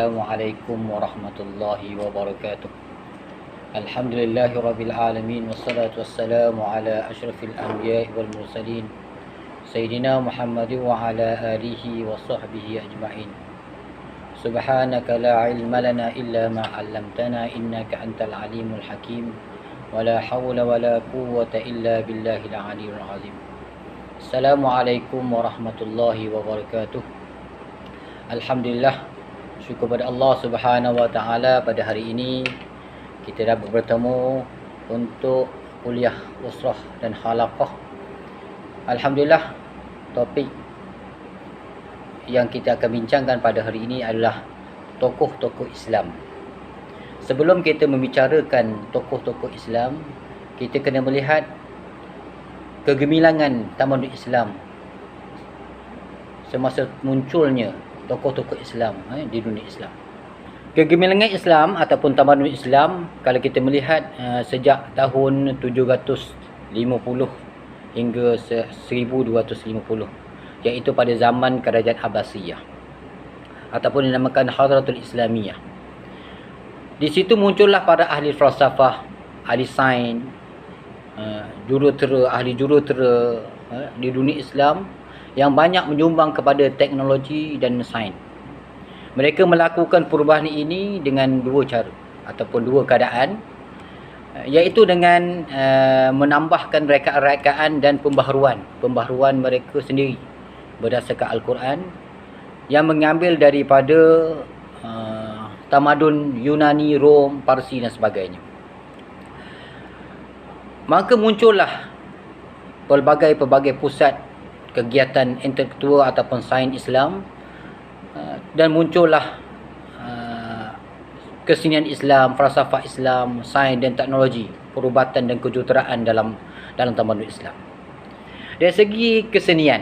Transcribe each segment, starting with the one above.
Assalamualaikum warahmatullahi wabarakatuh. Alhamdulillahi rabbil alamin, wassalatu wassalamu ala asyrafil anbiya'i wal mursalin Sayyidina Muhammadin wa ala alihi wa sahbihi ajma'in. Subhanaka la ilma lana illa ma 'allamtana innaka antal alimul hakim. Wa la hawla wa la quwwata illa billahil aliyyil azim. Assalamualaikum warahmatullahi wabarakatuh. Alhamdulillah, syukur pada Allah Subhanahu wa taala, pada hari ini kita dapat bertemu untuk kuliah usrah dan halaqah. Alhamdulillah, topik yang kita akan bincangkan pada hari ini adalah tokoh-tokoh Islam. Sebelum kita membicarakan tokoh-tokoh Islam, kita kena melihat kegemilangan tamadun Islam semasa munculnya tokoh-tokoh Islam di dunia Islam. Kegemilangan Islam ataupun tamadun Islam, kalau kita melihat sejak tahun 750 hingga 1250, iaitu pada zaman Kerajaan Abbasiyah ataupun dinamakan Hadratul Islamiyah. Di situ muncullah para ahli falsafah, ahli sains, ahli jurutera di dunia Islam yang banyak menyumbang kepada teknologi dan sains. Mereka melakukan perubahan ini dengan dua cara ataupun dua keadaan, iaitu dengan menambahkan rekaan-rekaan dan pembaharuan mereka sendiri berdasarkan Al-Quran yang mengambil daripada tamadun Yunani, Rom, Parsi dan sebagainya. Maka muncullah pelbagai pusat kegiatan intelektual ataupun sains Islam, dan muncullah kesenian Islam, falsafah Islam, sains dan teknologi, perubatan dan kejuruteraan dalam tamadun Islam. Dari segi kesenian,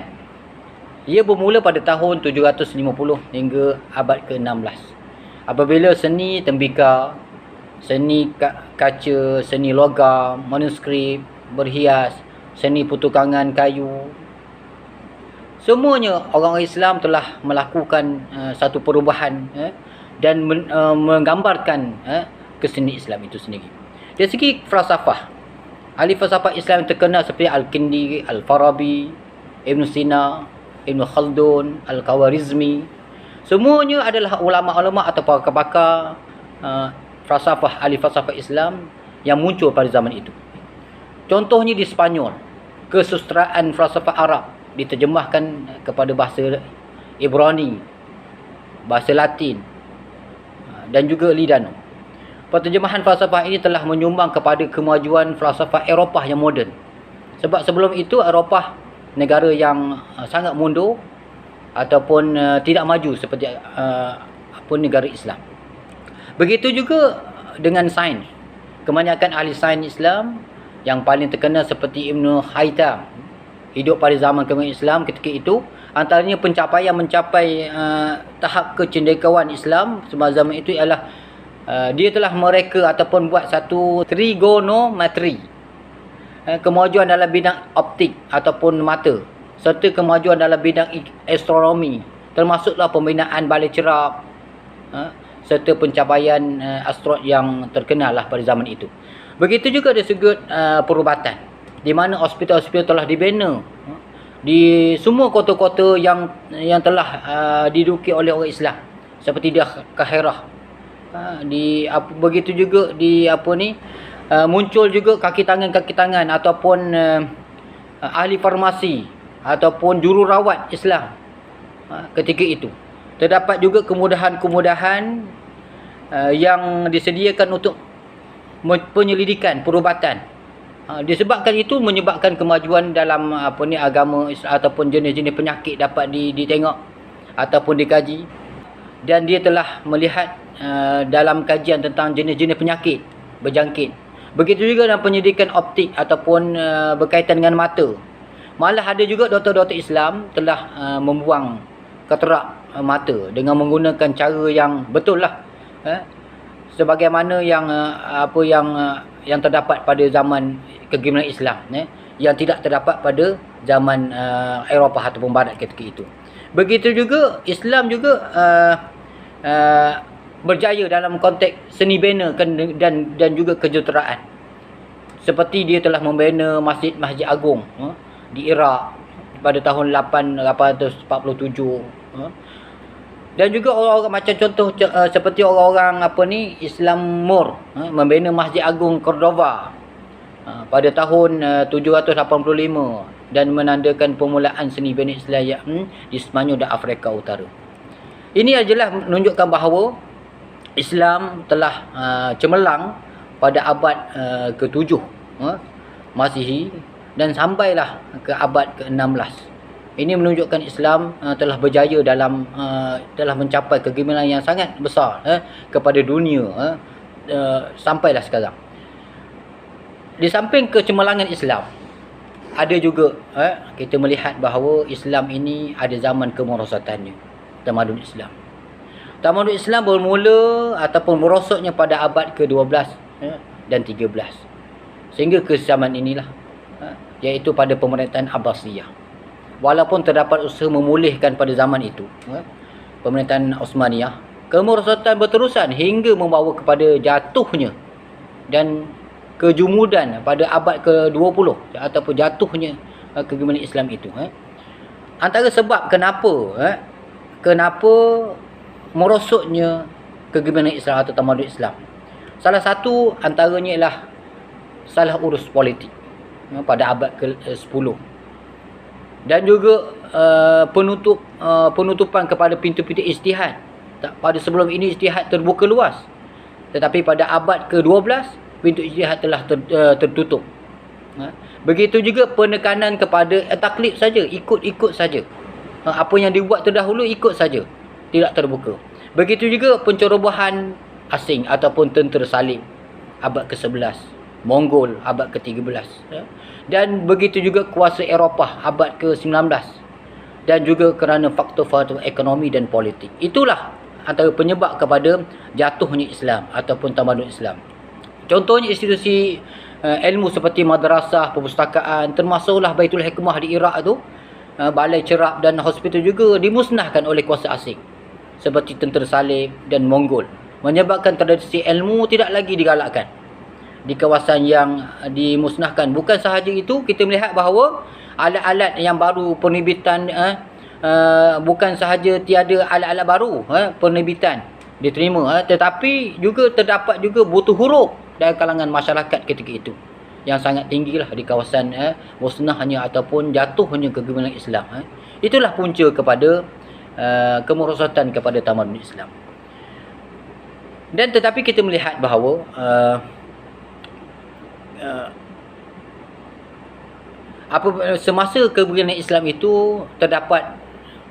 ia bermula pada tahun 750 hingga abad ke-16. Apabila seni tembika, seni kaca, seni logam, manuskrip, berhias, seni pertukangan kayu, semuanya orang Islam telah melakukan satu perubahan dan menggambarkan kesenian Islam itu sendiri. Dari segi falsafah, ahli falsafah Islam yang terkenal seperti Al-Kindi, Al-Farabi, Ibn Sina, Ibn Khaldun, Al-Khawarizmi, semuanya adalah ulama-ulama atau pakar-pakar falsafah, ahli falsafah Islam yang muncul pada zaman itu. Contohnya di Spanyol, kesusastraan falsafah Arab diterjemahkan kepada bahasa Ibrani, bahasa Latin dan juga Lidano. Penterjemahan falsafah ini telah menyumbang kepada kemajuan falsafah Eropah yang moden. Sebab sebelum itu Eropah negara yang sangat mundur ataupun tidak maju seperti negara Islam. Begitu juga dengan sains. Kebanyakan ahli sains Islam yang paling terkenal seperti Ibn Haytham hidup pada zaman kegemilangan Islam ketika itu, antaranya pencapaian mencapai tahap kecendekiawan Islam semasa zaman itu ialah dia telah mereka ataupun buat satu trigonometri, kemajuan dalam bidang optik ataupun mata, serta kemajuan dalam bidang astronomi, termasuklah pembinaan balai cerap, serta pencapaian astronot yang terkenal lah pada zaman itu. Begitu juga dari segi perubatan, di mana hospital-hospital telah dibina di semua kota-kota yang telah diduduki oleh orang Islam, seperti di Kahirah. Begitu juga di muncul juga kaki tangan ataupun ahli farmasi ataupun jururawat Islam ketika itu. Terdapat juga kemudahan-kemudahan yang disediakan untuk penyelidikan, perubatan. Disebabkan itu menyebabkan kemajuan dalam agama ataupun jenis-jenis penyakit dapat ditengok ataupun dikaji, dan dia telah melihat dalam kajian tentang jenis-jenis penyakit berjangkit. Begitu juga dalam penyidikan optik ataupun berkaitan dengan mata. Malah ada juga doktor-doktor Islam telah membuang keterak mata dengan menggunakan cara yang betul lah, sebagaimana yang terdapat pada zaman kegemilangan Islam, yang tidak terdapat pada zaman Eropah ataupun Barat ketika itu. Begitu juga Islam juga berjaya dalam konteks seni bina dan juga kejuruteraan. Seperti dia telah membina Masjid Agung di Iraq pada tahun 847. Dan juga orang-orang macam contoh seperti orang-orang Islam Mur membina Masjid Agung Cordova pada tahun 785 dan menandakan permulaan seni bina Islam di Sepanyol dan Afrika Utara. Ini adalah menunjukkan bahawa Islam telah cemerlang pada abad ke-7 Masihi dan sampailah ke abad ke-16. Ini menunjukkan Islam telah berjaya dalam telah mencapai kegemilangan yang sangat besar kepada dunia sampailah sekarang. Di samping kecemerlangan Islam, ada juga kita melihat bahawa Islam ini ada zaman kemerosatannya, tamadun Islam. Tamadun Islam bermula ataupun merosotnya pada abad ke-12 dan 13. Sehingga ke zaman inilah, iaitu pada pemerintahan Abbasiyah. Walaupun terdapat usaha memulihkan pada zaman itu, pemerintahan Osmaniyah, kemerosotan berterusan hingga membawa kepada jatuhnya dan kejumudan pada abad ke-20 ataupun jatuhnya kegemilangan Islam itu. Antara sebab kenapa merosotnya kegemilangan Islam atau tamadun Islam, salah satu antaranya ialah salah urus politik pada abad ke-10 dan juga penutupan kepada pintu-pintu ijtihad. Pada sebelum ini ijtihad terbuka luas, tetapi pada abad ke-12 pintu ijtihad telah tertutup. Begitu juga penekanan kepada taklid saja, ikut-ikut saja. Apa yang dibuat terdahulu ikut saja, tidak terbuka. Begitu juga pencerobohan asing ataupun tentera salib abad ke-11, Mongol abad ke-13, dan begitu juga kuasa Eropah abad ke-19, dan juga kerana faktor-faktor ekonomi dan politik. Itulah antara penyebab kepada jatuhnya Islam ataupun tamadun Islam. Contohnya institusi ilmu seperti madrasah, perpustakaan, termasuklah Baitul Hikmah di Iraq tu, balai cerap dan hospital juga dimusnahkan oleh kuasa asing seperti tentera salib dan Mongol, menyebabkan tradisi ilmu tidak lagi digalakkan di kawasan yang dimusnahkan. Bukan sahaja itu, kita melihat bahawa alat-alat yang baru penerbitan, bukan sahaja tiada alat-alat baru penerbitan diterima, tetapi juga terdapat juga butuh huruf dalam kalangan masyarakat ketika itu yang sangat tinggilah di kawasan musnahnya ataupun jatuhnya kegemilangan Islam. Itulah punca kepada kemerosotan kepada tamadun Islam. Dan tetapi kita melihat bahawa semasa kegemilangan Islam itu terdapat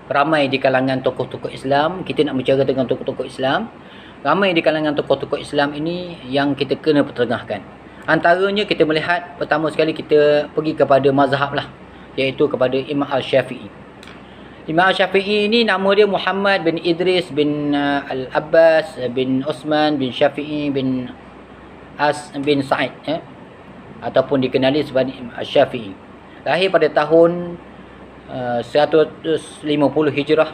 ramai di kalangan tokoh-tokoh Islam. Kita nak bicara dengan tokoh-tokoh Islam. Ramai di kalangan tokoh-tokoh Islam ini yang kita kena pertengahkan. Antaranya kita melihat, pertama sekali kita pergi kepada mazhab lah, iaitu kepada Imam Al-Syafi'i. Imam Al-Syafi'i ini nama dia Muhammad bin Idris bin Al-Abbas bin Osman bin Syafi'i bin As bin Sa'id, ataupun dikenali sebagai Imam Al-Syafi'i. Lahir pada tahun 150 Hijrah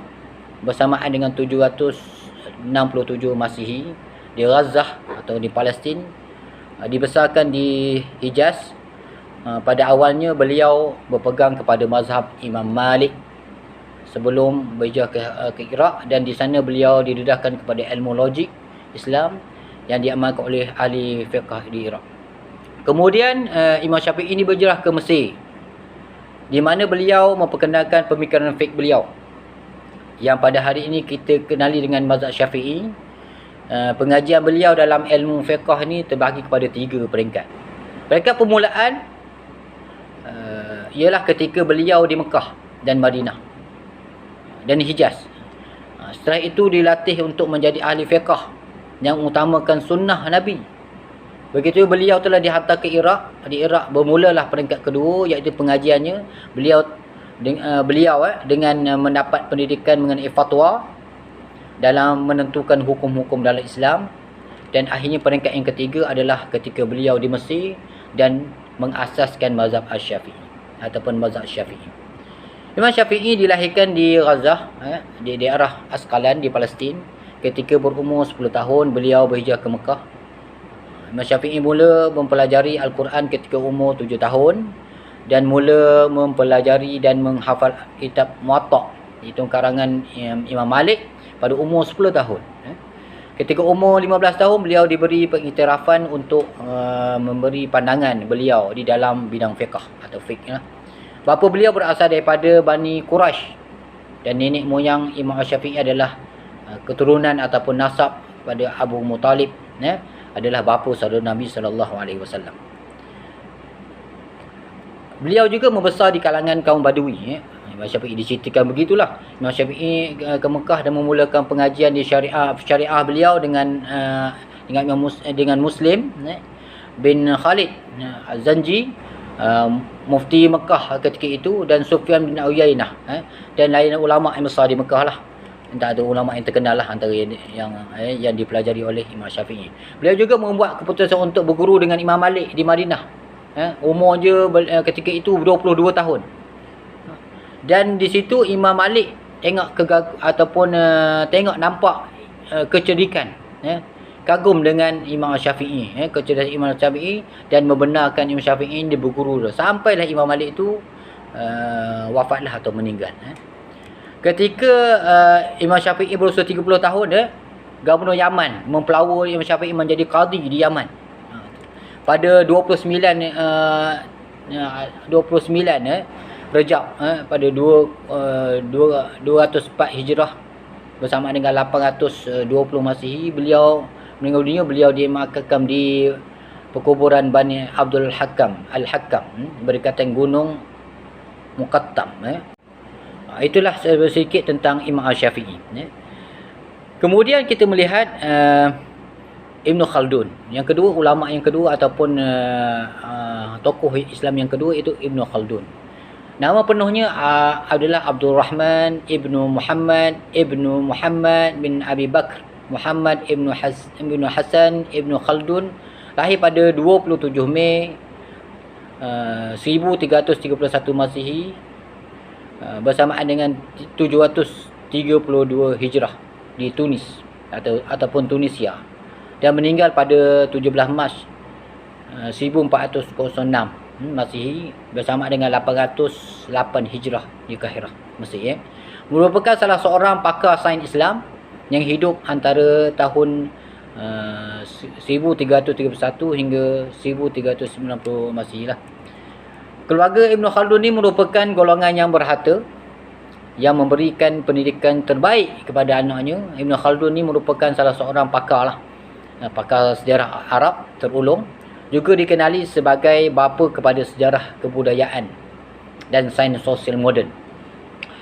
bersamaan dengan 767 Masihi di Gaza atau di Palestin. Dibesarkan di Hijaz. Pada awalnya beliau berpegang kepada mazhab Imam Malik sebelum berhijrah ke Iraq, dan di sana beliau didedahkan kepada ilmu logik Islam yang diamalkan oleh ahli fiqh di Iraq. Kemudian Imam Syafi'i ini berhijrah ke Mesir, di mana beliau memperkenalkan pemikiran fiqh beliau yang pada hari ini kita kenali dengan mazhab Syafi'i. Pengajian beliau dalam ilmu fiqh ni terbahagi kepada 3 peringkat. Peringkat permulaan ialah ketika beliau di Mekah dan Madinah dan Hijaz. Setelah itu dilatih untuk menjadi ahli fiqh yang mengutamakan sunnah Nabi. Begitu beliau telah dihantar ke Iraq. Di Iraq bermulalah peringkat kedua, iaitu pengajiannya. Beliau dengan mendapat pendidikan mengenai fatwa dalam menentukan hukum-hukum dalam Islam. Dan akhirnya peringkat yang ketiga adalah ketika beliau di Mesir dan mengasaskan mazhab Al-Syafi'i ataupun mazhab Syafi'i. Imam Syafi'i dilahirkan di Gaza, di daerah Asqalan di Palestin ketika berumur 10 tahun beliau berhijrah ke Mekah. Imam Syafi'i mula mempelajari Al-Quran ketika umur 7 tahun dan mula mempelajari dan menghafal kitab Muwatta, itu karangan Imam Malik, pada umur 10 tahun. Ketika umur 15 tahun beliau diberi pengiktirafan untuk memberi pandangan beliau di dalam bidang fiqh atau fiqh. Bapa beliau berasal daripada Bani Quraisy dan nenek moyang Imam Syafi'i adalah keturunan ataupun nasab pada Abu Muttalib, adalah bapa saudara Nabi sallallahu alaihi wasallam. Beliau juga membesar di kalangan kaum Badui. Imam Syafi'i diceritakan begitulah. Imam Syafi'i ke Mekah dan memulakan pengajian di syariah beliau dengan Muslim bin Khalid Az-Zanji, mufti Mekah ketika itu, dan Sufyan bin Uyainah dan lain ulama yang besar di Mekah lah. Tak ada ulama yang terkenal lah antara yang dipelajari oleh Imam Syafi'i. Beliau juga membuat keputusan untuk berguru dengan Imam Malik di Madinah. Umur je ketika itu 22 tahun. Dan di situ Imam Malik tengok nampak kecerdikan, kagum dengan Imam Syafi'i, kecerdasan Imam Syafi'i, dan membenarkan Imam Syafi'i dia berguru. Sampailah Imam Malik itu wafatlah atau meninggal. Ketika Imam Syafi'i berusia 30 tahun, Gubernur Yaman mempelawar Imam Syafi'i menjadi qadi di Yaman. Pada 29 Rejab pada 204 Hijrah bersama dengan 820 Masihi, beliau meninggal dunia. Beliau dimakamkan di perkuburan Bani Abdul Hakam Al-Hakam, berdekatan Gunung Muqattam. Itulah sedikit tentang Imam Syafi'i. Kemudian kita melihat Ibn Khaldun. Yang kedua, ulama yang kedua ataupun tokoh Islam yang kedua itu Ibn Khaldun. Nama penuhnya adalah Abdul Rahman Ibnu Muhammad bin Abi Bakr Muhammad Ibnu Hasan Ibnu Khaldun. Lahir pada 27 Mei 1331 Masihi, bersamaan dengan 732 Hijrah di Tunis ataupun Tunisia, dan meninggal pada 17 Mac 1406 Masihi, bersama dengan 808 Hijrah di Kahirah, Mesir. Merupakan salah seorang pakar sains Islam yang hidup antara tahun 1331 hingga 1390 Masihi lah. Keluarga Ibn Khaldun ini merupakan golongan yang berharta, yang memberikan pendidikan terbaik kepada anaknya. Ibn Khaldun ini merupakan salah seorang pakar lah, pakar sejarah Arab terulung, juga dikenali sebagai bapa kepada sejarah kebudayaan dan sains sosial moden.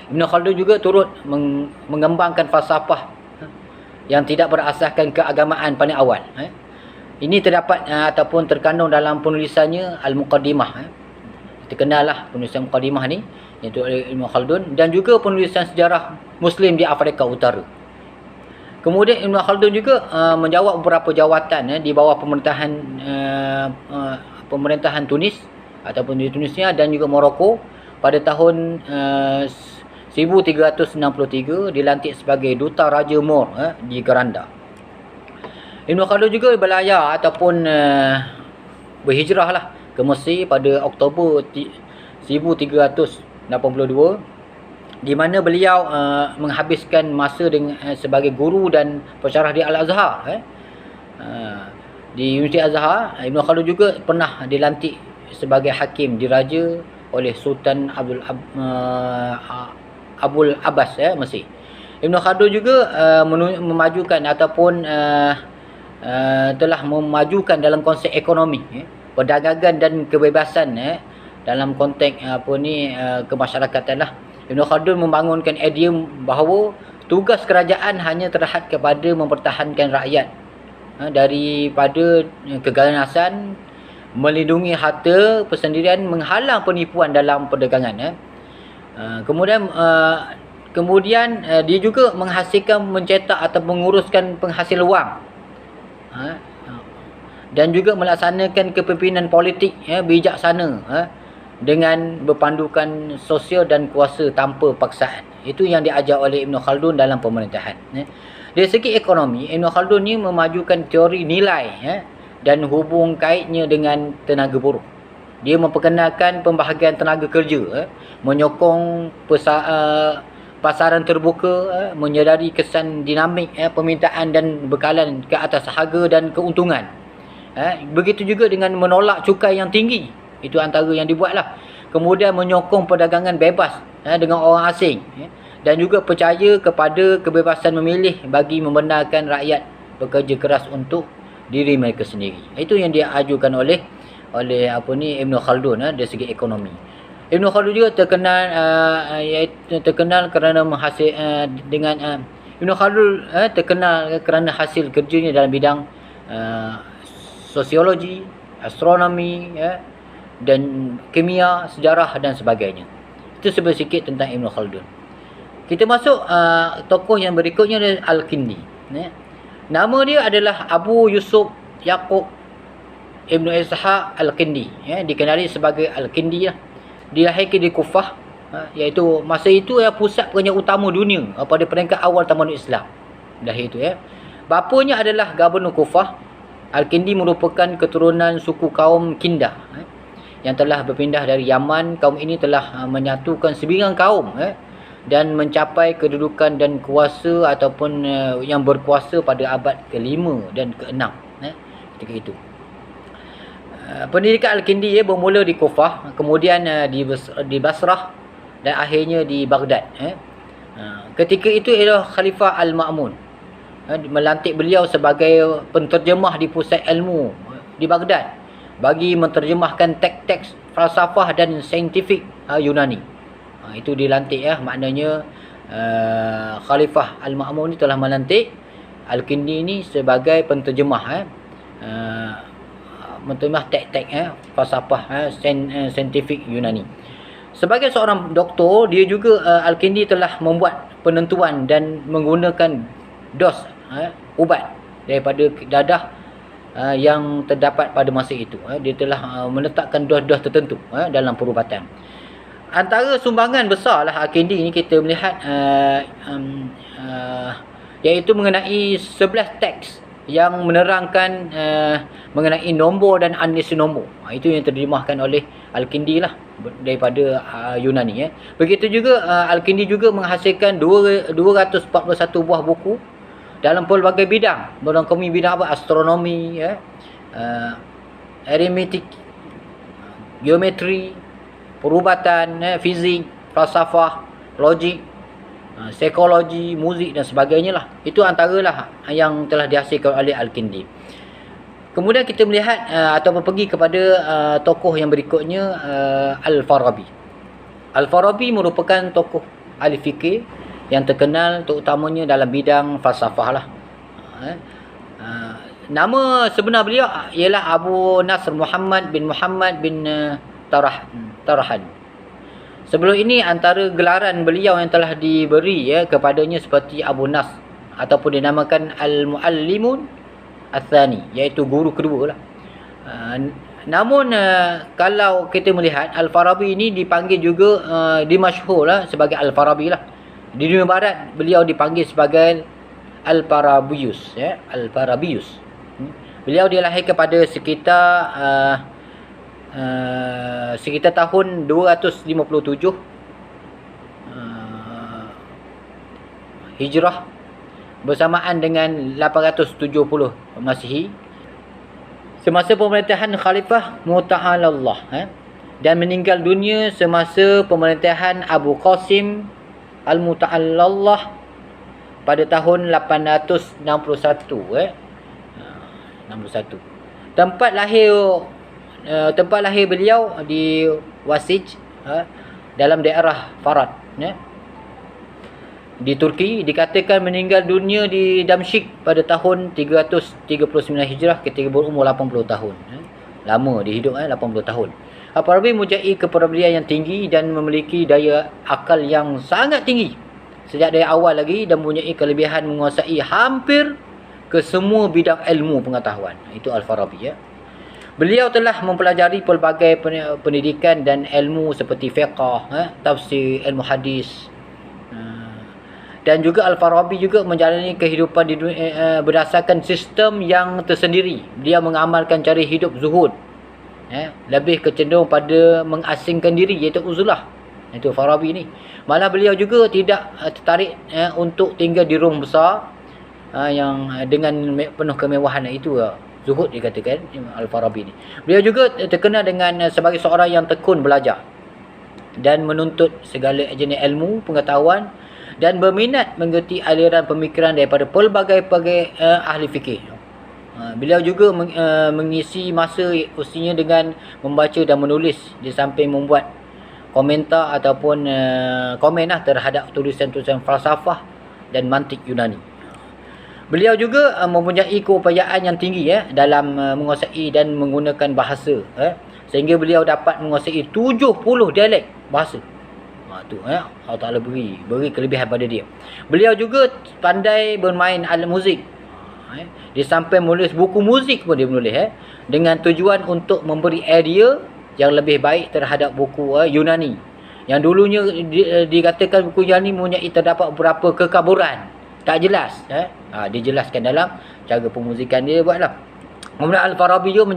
Ibn Khaldun juga turut mengembangkan falsafah yang tidak berasaskan keagamaan pada awal. Ini terdapat ataupun terkandung dalam penulisannya Al-Muqaddimah. Terkenal lah penulisan Muqaddimah ni, iaitu Ibn Khaldun, dan juga penulisan sejarah Muslim di Afrika Utara. Kemudian Ibn Khaldun juga menjawab beberapa jawatan di bawah pemerintahan Tunis ataupun di Tunisia dan juga Morocco. Pada tahun 1363 dilantik sebagai duta Raja Moor di Granda. Ibn Khaldun juga berlayar ataupun berhijrah lah ke Mesir pada Oktober 1382, di mana beliau menghabiskan masa sebagai guru dan pensyarah di Al-Azhar. Di Universiti Azhar, Ibn Khaldun juga pernah dilantik sebagai hakim diraja oleh Sultan Abul Abbas Mesir. Ibn Khaldun juga memajukan ataupun telah memajukan dalam konsep ekonomi, perdagangan dan kebebasan dalam konteks kemasyarakatan lah. Ibn Khaldun membangunkan idea bahawa tugas kerajaan hanya terhad kepada mempertahankan rakyat daripada keganasan, melindungi harta persendirian, menghalang penipuan dalam perdagangan. Kemudian dia juga menghasilkan, mencetak atau menguruskan penghasil wang, dan juga melaksanakan kepimpinan politik bijaksana dengan berpandukan sosial dan kuasa tanpa paksaan. Itu yang diajar oleh Ibn Khaldun dalam pemerintahan. Di Dari segi ekonomi, Ibn Khaldun ni memajukan teori nilai dan hubung kaitnya dengan tenaga buruh. Dia memperkenalkan pembahagian tenaga kerja, menyokong pasaran terbuka, menyedari kesan dinamik permintaan dan bekalan ke atas harga dan keuntungan. Begitu juga dengan menolak cukai yang tinggi. Itu antara yang dibuatlah. Kemudian menyokong perdagangan bebas dengan orang asing. Dan juga percaya kepada kebebasan memilih bagi membenarkan rakyat bekerja keras untuk diri mereka sendiri. Itu yang diajukan oleh Ibn Khaldun dari segi ekonomi. Ibn Khaldun juga terkenal kerana menghasil Ibn Khaldun terkenal kerana hasil kerjanya dalam bidang sosiologi, astronomi, dan kimia, sejarah dan sebagainya. Itu sedikit tentang Ibn Khaldun. Kita masuk tokoh yang berikutnya adalah Al-Kindi. Nama dia adalah Abu Yusuf Yaqub Ibn Ishaq Al-Kindi. Dikenali sebagai Al-Kindi. Dilahirkan di Kufah, iaitu masa itu pusat pekerjaan utama dunia pada peringkat awal tamadun Islam. Lahir itu bapanya adalah Gubernur Kufah. Al-Kindi merupakan keturunan suku kaum Kindah yang telah berpindah dari Yaman. Kaum ini telah menyatukan sebilangan kaum dan mencapai kedudukan dan kuasa ataupun yang berkuasa pada abad ke-5 dan ke-6 ketika itu. Pendidikan Al-Kindi bermula di Kufah, kemudian di Basrah dan akhirnya di Baghdad. Ketika itu ialah Khalifah Al-Ma'mun melantik beliau sebagai penterjemah di pusat ilmu di Baghdad bagi menterjemahkan teks-teks falsafah dan saintifik Yunani. Itu dilantik maknanya Khalifah Al-Ma'mun ni telah melantik Al-Kindi ni sebagai penterjemah menterjemah teks-teks falsafah saintifik Yunani. Sebagai seorang doktor, dia juga Al-Kindi telah membuat penentuan dan menggunakan dos ubat daripada dadah yang terdapat pada masa itu. Dia telah meletakkan dos-dos tertentu dalam perubatan. Antara sumbangan besarlah Al-Kindi ni kita melihat iaitu mengenai 11 teks yang menerangkan mengenai nombor dan analisis nombor. Itu yang terjemahkan oleh Al-Kindi lah daripada Yunani. Begitu juga Al-Kindi juga menghasilkan 241 buah buku dalam pelbagai bidang. Melengkapi bidang apa? Astronomi, aritmetik, geometri, perubatan, fizik, falsafah, logik, psikologi, muzik dan sebagainya lah. Itu antaralah yang telah dihasilkan oleh Al-Kindi. Kemudian kita melihat ataupun pergi kepada tokoh yang berikutnya, Al-Farabi. Al-Farabi merupakan tokoh ahli fikir yang terkenal terutamanya dalam bidang falsafah lah. Nama sebenar beliau ialah Abu Nasr Muhammad bin Tarahan. Sebelum ini antara gelaran beliau yang telah diberi kepadanya seperti Abu Nasr ataupun dinamakan Al-Muallimun Al-Thani, iaitu guru kedua lah. Namun kalau kita melihat Al-Farabi ini dipanggil juga dimasyhur lah sebagai Al-Farabi lah. Di dunia barat beliau dipanggil sebagai Al-Farabius, Al-Farabius. Beliau dilahirkan pada sekitar tahun 257 Hijrah bersamaan dengan 870 Masihi, semasa pemerintahan Khalifah Muta'alallah, dan meninggal dunia semasa pemerintahan Abu Qasim Al-Muta'alallah pada tahun 861. 61. Tempat lahir beliau di Wasij, dalam daerah Farad, di Turki. Dikatakan meninggal dunia di Damsyik pada tahun 339 Hijrah ketika berumur 80 tahun. Lama dia hidup, 80 tahun. Al-Farabi mempunyai kepribadian yang tinggi dan memiliki daya akal yang sangat tinggi sejak dari awal lagi, dan mempunyai kelebihan menguasai hampir ke semua bidang ilmu pengetahuan. Itu Al-Farabi. Beliau telah mempelajari pelbagai pendidikan dan ilmu seperti fiqh, tafsir, ilmu hadis, Dan juga Al-Farabi juga menjalani kehidupan di dunia, berdasarkan sistem yang tersendiri. Dia mengamalkan cara hidup zuhud. Lebih kecenderung pada mengasingkan diri, iaitu uzulah. Itu Farabi ni. Malah beliau juga tidak tertarik untuk tinggal di rumah besar yang dengan penuh kemewahan. Itu zuhud dikatakan Al-Farabi ni. Beliau juga terkenal dengan sebagai seorang yang tekun belajar dan menuntut segala jenis ilmu, pengetahuan, dan berminat mengikuti aliran pemikiran daripada pelbagai-bagai ahli fikih. Beliau juga mengisi masa usianya dengan membaca dan menulis, di samping membuat komentar ataupun komen terhadap tulisan-tulisan falsafah dan mantik Yunani. Beliau juga mempunyai keupayaan yang tinggi dalam menguasai dan menggunakan bahasa, sehingga beliau dapat menguasai 70 dialek bahasa. Allah Ta'ala beri kelebihan pada dia. Beliau juga pandai bermain alat muzik. Dia sampai menulis buku muzik pun dia menulis, dengan tujuan untuk memberi idea yang lebih baik terhadap buku Yunani. Yang dulunya dikatakan buku Yunani mempunyai terdapat beberapa kekaburan, tak jelas. Dijelaskan dalam cara pemuzikan dia buatlah. Kemudian Al-Farabi juga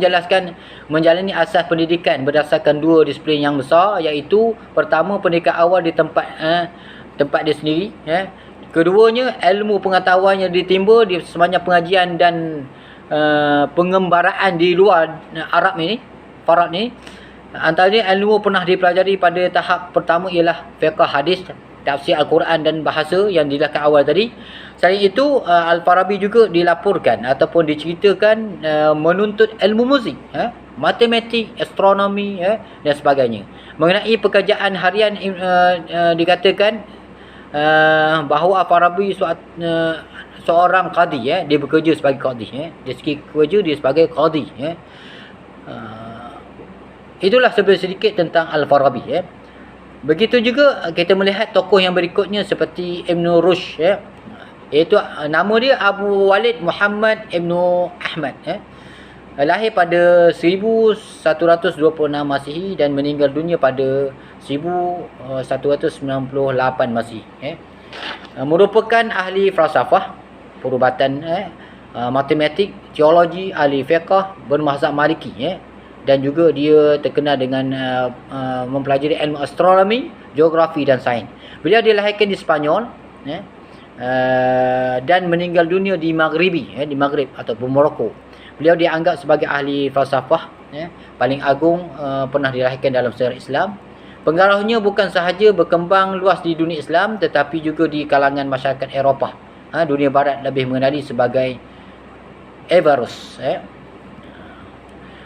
menjalani asas pendidikan berdasarkan 2 disiplin yang besar, iaitu pertama pendidikan awal di tempat dia sendiri, keduanya ilmu pengetahuan yang ditimba di sebanyak pengajian dan pengembaraan di luar Arab ni, Farad ni. Antaranya ilmu pernah dipelajari pada tahap pertama ialah fiqh hadis, tafsir Al-Quran dan bahasa yang dijelaskan awal tadi. Selain itu, Al-Farabi juga dilaporkan ataupun diceritakan menuntut ilmu muzik, matematik, astronomi dan sebagainya. Mengenai pekerjaan harian, dikatakan bahawa Al-Farabi seorang qadi, dia bekerja sebagai qadi, dari segi kerja dia sebagai qadi. Itulah sedikit tentang Al-Farabi. Begitu juga kita melihat tokoh yang berikutnya seperti Ibn Rushd, iaitu nama dia Abu Walid Muhammad Ibn Ahmad. Lahir pada 1126 Masihi dan meninggal dunia pada 1198 Masihi. Merupakan ahli falsafah, perubatan, matematik, teologi, ahli fiqh bermazhab Maliki, dan juga dia terkenal dengan mempelajari ilmu astronomi, geografi dan sains. Beliau dilahirkan di Spanyol, dan meninggal dunia di Maghrib ataupun Morocco. Beliau dianggap sebagai ahli falsafah paling agung pernah dilahirkan dalam sejarah Islam. Pengaruhnya bukan sahaja berkembang luas di dunia Islam, tetapi juga di kalangan masyarakat Eropah. Dunia Barat lebih mengenali sebagai Averroes.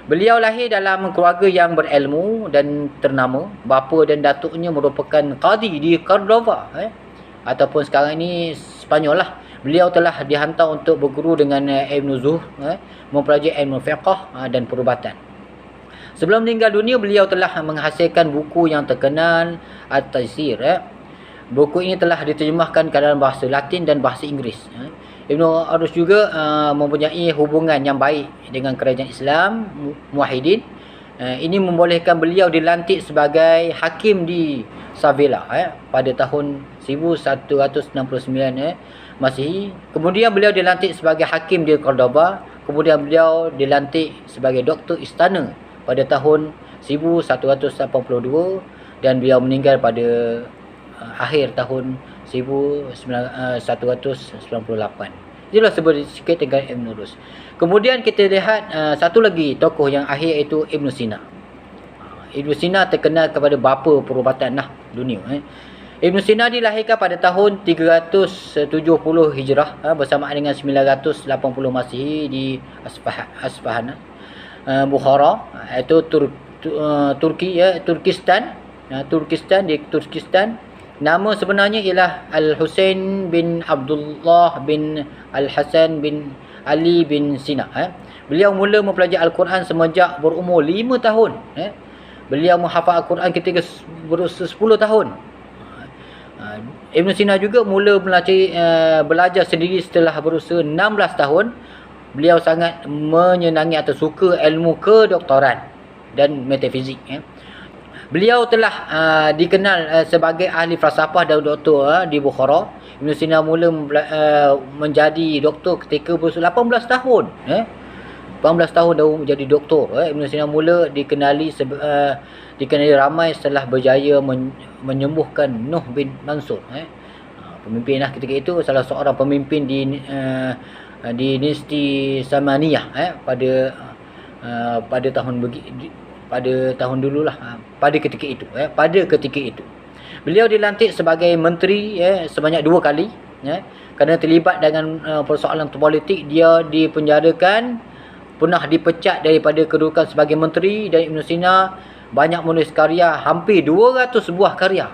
Beliau lahir dalam keluarga yang berilmu dan ternama. Bapa dan datuknya merupakan qadi di Cordova, ataupun sekarang ini Spanyol lah. Beliau telah dihantar untuk berguru dengan Ibn Zuhr, mempelajari ilmu fiqh dan perubatan. Sebelum meninggal dunia, beliau telah menghasilkan buku yang terkenal, At-Taysir. Buku ini telah diterjemahkan ke dalam bahasa Latin dan bahasa Inggeris. Ibn Rushd juga mempunyai hubungan yang baik dengan kerajaan Islam, Muwahhidin. Ini membolehkan beliau dilantik sebagai hakim di Sevilla pada tahun 1169 Masihi. Kemudian beliau dilantik sebagai hakim di Cordoba. Kemudian beliau dilantik sebagai doktor istana pada tahun 1182 dan beliau meninggal pada akhir tahun 1198. Itulah sedikit tentang Ibn Rushd. Kemudian kita lihat satu lagi tokoh yang akhir, iaitu Ibn Sina. Ibn Sina terkenal kepada bapa perubatan dunia. Ibn Sina dilahirkan pada tahun 370 Hijrah bersamaan dengan 980 Masihi di Asfahan, Bukhara, iaitu Turkistan. Turkistan di Turkistan. Nama sebenarnya ialah Al-Husain bin Abdullah bin Al-Hasan bin Ali bin Sina. Beliau mula mempelajari Al-Quran semenjak berumur 5 tahun. Beliau menghafal Al-Quran ketika berusia 10 tahun. Ibn Sina juga mula belajar sendiri setelah berusia 16 tahun. Beliau sangat menyenangi atau suka ilmu kedoktoran dan metafizik. Beliau telah dikenal sebagai ahli falsafah dan doktor di Bukhara. Ibn Sina mula menjadi doktor ketika berusia 18 tahun. 18 tahun dah menjadi doktor. Ibn Sina mula dikenali ramai setelah berjaya menyembuhkan Nuh bin Mansur. Pemimpin lah ketika itu, salah seorang pemimpin di dinasti Samaniyah pada tahun dululah, pada ketika itu beliau dilantik sebagai menteri sebanyak 2 kali kerana terlibat dengan persoalan politik. Dia dipenjarakan, pernah dipecat daripada kedudukan sebagai menteri. Dan Ibn Sina banyak menulis karya, hampir 200 buah karya.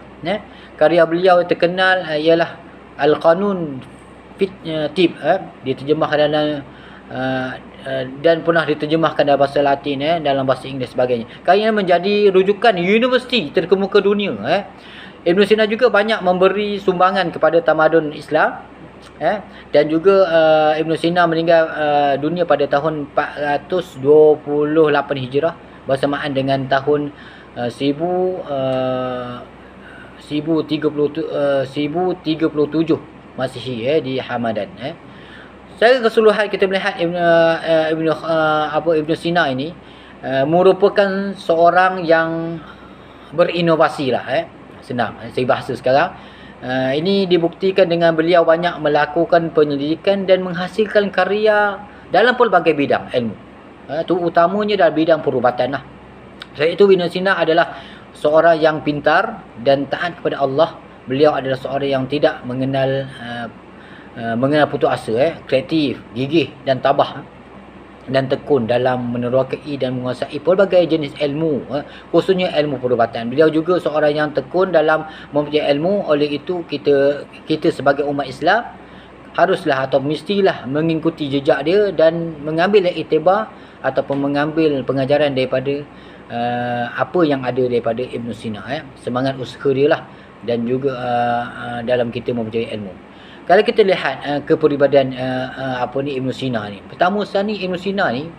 Karya beliau yang terkenal ialah Al-Qanun Tib, diterjemahkan dalam dan pernah diterjemahkan dalam bahasa Latin, dalam bahasa Inggeris sebagainya. Karya menjadi rujukan universiti terkemuka dunia. Ibn Sina juga banyak memberi sumbangan kepada tamadun Islam. Dan juga Ibn Sina meninggal dunia pada tahun 428 Hijrah bersamaan dengan tahun 1037 Masihi di Hamadan. Secara keseluruhan kita melihat Ibn Sina ini merupakan seorang yang berinovasi lah. Senang saya bahasa sekarang. Ini dibuktikan dengan beliau banyak melakukan penyelidikan dan menghasilkan karya dalam pelbagai bidang ilmu. Utamanya dalam bidang perubatan lah. Selain itu, Ibn Sina adalah seorang yang pintar dan taat kepada Allah. Beliau adalah seorang yang tidak mengenal putus asa, kreatif, gigih dan tabah dan tekun dalam menerokai dan menguasai pelbagai jenis ilmu, khususnya ilmu perubatan. Beliau juga seorang yang tekun dalam mempelajari ilmu. Oleh itu kita sebagai umat Islam haruslah atau mestilah mengikuti jejak dia dan mengambil iktibar ataupun mengambil pengajaran daripada apa yang ada daripada Ibn Sina. Semangat usaha dia lah, dan juga dalam kita mempelajari ilmu. Kalau kita lihat kepribadian Ibn Sina ni, pertama sekali Ibn Sina ni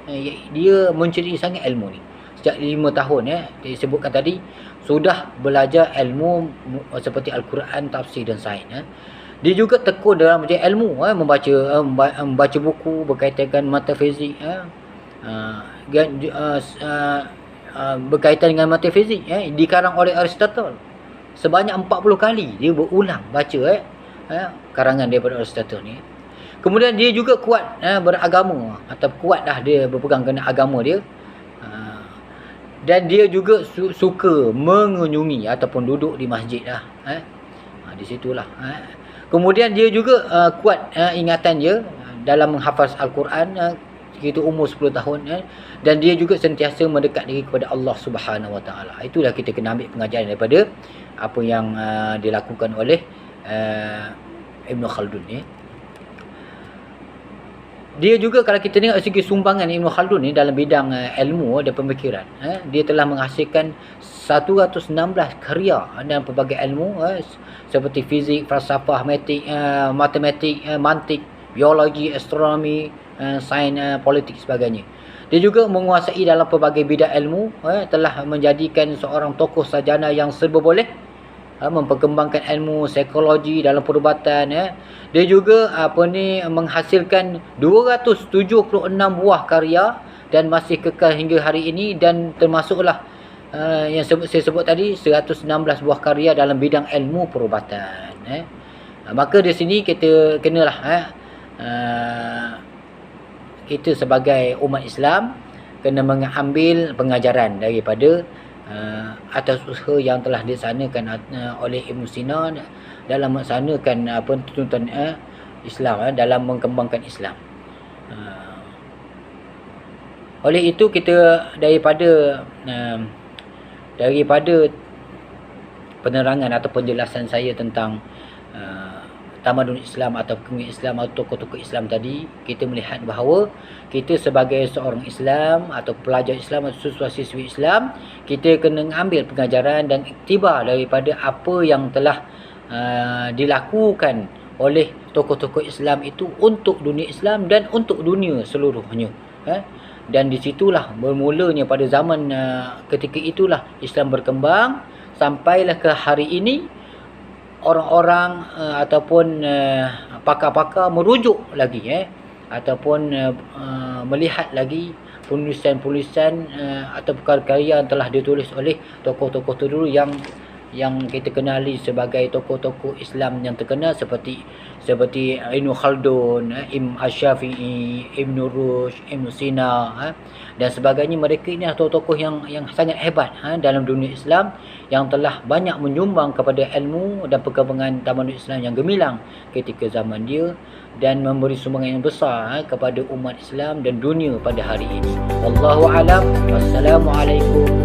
dia menceri sangat ilmu ni. Sejak 5 tahun disebutkan tadi sudah belajar ilmu seperti Al-Quran, tafsir dan sains. Dia juga tekun dalam mencari ilmu, membaca buku berkaitan dengan metafizik, berkaitan dengan metafizik, dikarang oleh Aristotle. Sebanyak 40 kali dia berulang baca karangan daripada Aristotle ni. Kemudian dia juga kuat beragama, atau kuatlah dia berpegang kepada agama dia. Dan dia juga suka mengunjungi ataupun duduk di masjid lah. Di situlah. Kemudian dia juga kuat ingatan dia dalam menghafaz Al-Quran ketika umur 10 tahun. Dan dia juga sentiasa mendekat diri kepada Allah Subhanahu Wa Taala. Itulah kita kena ambil pengajaran daripada apa yang dilakukan oleh Ibn Khaldun ni. Dia juga kalau kita tengok segi sumbangan Ibn Khaldun ni dalam bidang ilmu dan pemikiran, dia telah menghasilkan 116 karya dalam pelbagai ilmu seperti fizik, falsafah, matematik, mantik, biologi, astronomi, sains, politik sebagainya. Dia juga menguasai dalam pelbagai bidang ilmu, telah menjadikan seorang tokoh sarjana yang serba boleh, memperkembangkan ilmu psikologi dalam perubatan. Dia juga menghasilkan 276 buah karya dan masih kekal hingga hari ini, dan termasuklah yang saya sebut tadi 116 buah karya dalam bidang ilmu perubatan. Maka di sini kita kenalah kita sebagai umat Islam kena mengambil pengajaran daripada atas usaha yang telah dilaksanakan oleh Ibn Sina dalam melaksanakan tuntutan Islam, dalam mengembangkan Islam. Oleh itu kita daripada penerangan atau penjelasan saya tentang tamadun Islam atau kemimpinan Islam atau tokoh-tokoh Islam tadi, kita melihat bahawa kita sebagai seorang Islam atau pelajar Islam atau siswa-siswi Islam, kita kena ambil pengajaran dan iktibar daripada apa yang telah dilakukan oleh tokoh-tokoh Islam itu untuk dunia Islam dan untuk dunia seluruhnya. Dan di situlah bermulanya pada zaman ketika itulah Islam berkembang sampailah ke hari ini. Orang-orang ataupun pakar-pakar merujuk lagi ataupun melihat lagi penulisan-penulisan atau karya yang telah ditulis oleh tokoh-tokoh terdahulu yang kita kenali sebagai tokoh-tokoh Islam yang terkenal seperti Ibn Khaldun, Ibn Asy-Syafi'i, Ibn Rushd, Ibn Sina dan sebagainya. Mereka ini adalah tokoh yang sangat hebat dalam dunia Islam yang telah banyak menyumbang kepada ilmu dan perkembangan tamadun Islam yang gemilang ketika zaman dia dan memberi sumbangan yang besar kepada umat Islam dan dunia pada hari ini. Wallahu a'lam. Wassalamualaikum